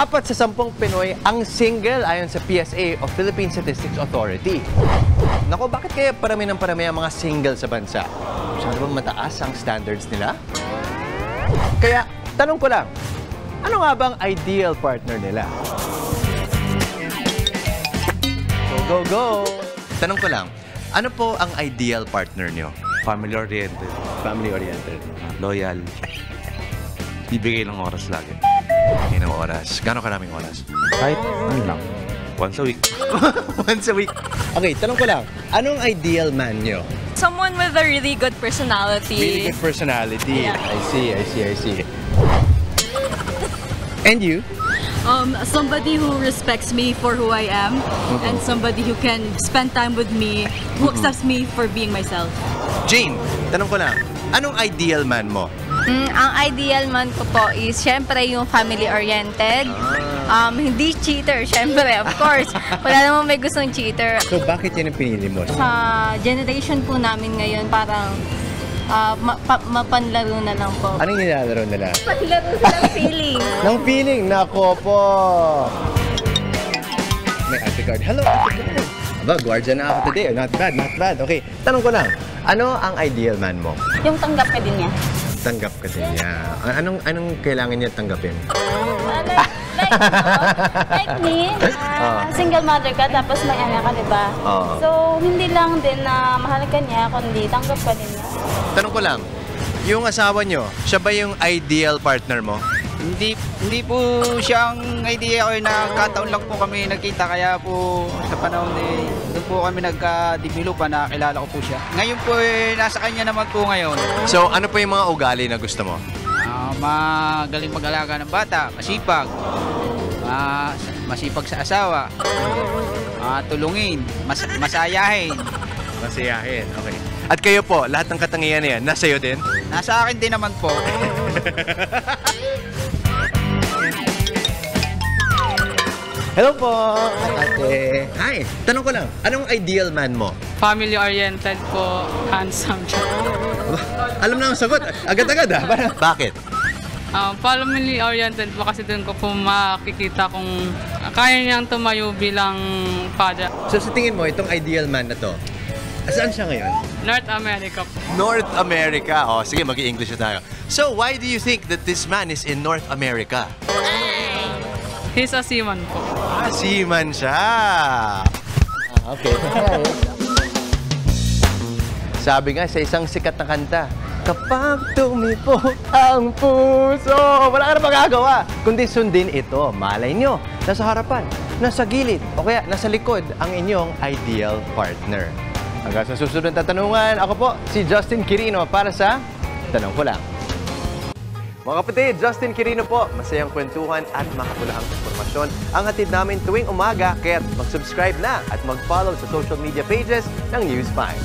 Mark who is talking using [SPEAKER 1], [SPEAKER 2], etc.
[SPEAKER 1] 4 sa 10 Pinoy ang single ayon sa PSA o Philippine Statistics Authority. Nako, bakit kaya parami ng parami ang mga single sa bansa? Masyado bang mataas ang standards nila? Kaya, tanong ko lang, ano nga bang ideal partner nila? Go, go, go! Tanong ko lang, ano po ang ideal partner nyo?
[SPEAKER 2] Family-oriented,
[SPEAKER 1] Family-oriented.
[SPEAKER 2] loyal, bibigay ng oras lagi.
[SPEAKER 1] Yan ang oras. Gano'ng karaming oras?
[SPEAKER 2] Kahit ano lang, once a week.
[SPEAKER 1] Once a week. Okay, tanong ko lang, anong ideal man nyo?
[SPEAKER 3] Someone with a really good personality.
[SPEAKER 1] Really good personality.
[SPEAKER 3] Yeah.
[SPEAKER 1] I see. And you?
[SPEAKER 4] Somebody who respects me for who I am, and somebody who can spend time with me, who accepts me for being myself.
[SPEAKER 1] Jane, tanong ko lang, anong ideal man mo?
[SPEAKER 3] Ang ideal man ko po is, syempre, yung family-oriented. Hindi cheater, syempre, of course. Wala namang may gustong cheater.
[SPEAKER 1] So, bakit yan ang pinili mo?
[SPEAKER 3] Sa generation po namin ngayon, parang mapanlaro na lang po.
[SPEAKER 1] Anong nilalaro nila?
[SPEAKER 3] Panlaro silang feeling.
[SPEAKER 1] Ng feeling, nako po! May ate card. Hello, ate card. Aba, guardian na ako today. Not bad, not bad. Okay, tanong ko lang, ano ang ideal man mo?
[SPEAKER 3] Yung tanggap ka din niya.
[SPEAKER 1] Tanggap ka din niya. Anong kailangan niya tanggapin?
[SPEAKER 5] Like me, single mother ka, tapos may anak ka, di ba? So, hindi lang din na mahal ka niya, kundi tanggap ka din niya.
[SPEAKER 1] Tanong ko lang, yung asawa niyo, siya ba yung ideal partner mo?
[SPEAKER 6] Hindi po siya ang idea ko, nakataon lang po kami nagkita, kaya po sa panahon doon po kami nagka-develop, nakakilala ko po siya. Ngayon po nasa kanya naman po ngayon.
[SPEAKER 1] So, ano po yung mga ugali na gusto mo?
[SPEAKER 6] Magaling mag-alaga ng bata, masipag, masipag sa asawa, tulungin, masayahin.
[SPEAKER 1] Masayahin, okay. At kayo po, lahat ng katangian na yan, nasa iyo din?
[SPEAKER 6] Nasa akin din naman po.
[SPEAKER 1] Hello po, ate. Hi, tanong ko lang, anong ideal man mo?
[SPEAKER 7] Family-oriented po, handsome siya.
[SPEAKER 1] Alam na ang sagot, agad-agad ah. Bakit?
[SPEAKER 7] Family-oriented po kasi doon ko po makikita kung kaya niyang tumayo bilang father.
[SPEAKER 1] So sa tingin mo, itong ideal man na to, saan siya ngayon?
[SPEAKER 7] North America po.
[SPEAKER 1] North America. Oh, sige, mag-i-English na tayo. So, why do you think that this man is in North America?
[SPEAKER 7] He's a seaman po.
[SPEAKER 1] Seaman siya. Okay. Sabi nga sa isang sikat na kanta, kapag tumipok ang puso, wala ka na magagawa, kundi sundin ito. Malay nyo, nasa harapan, nasa gilid, o kaya nasa likod ang inyong ideal partner. Hanggang sa susunod na tanungan, ako po si Justin Quirino para sa Tanong Ko Lang. Mga kapatid, Justin Quirino po. Masayang kwentuhan at makapulahang informasyon ang hatid namin tuwing umaga. Kaya mag-subscribe na at mag-follow sa social media pages ng News 5.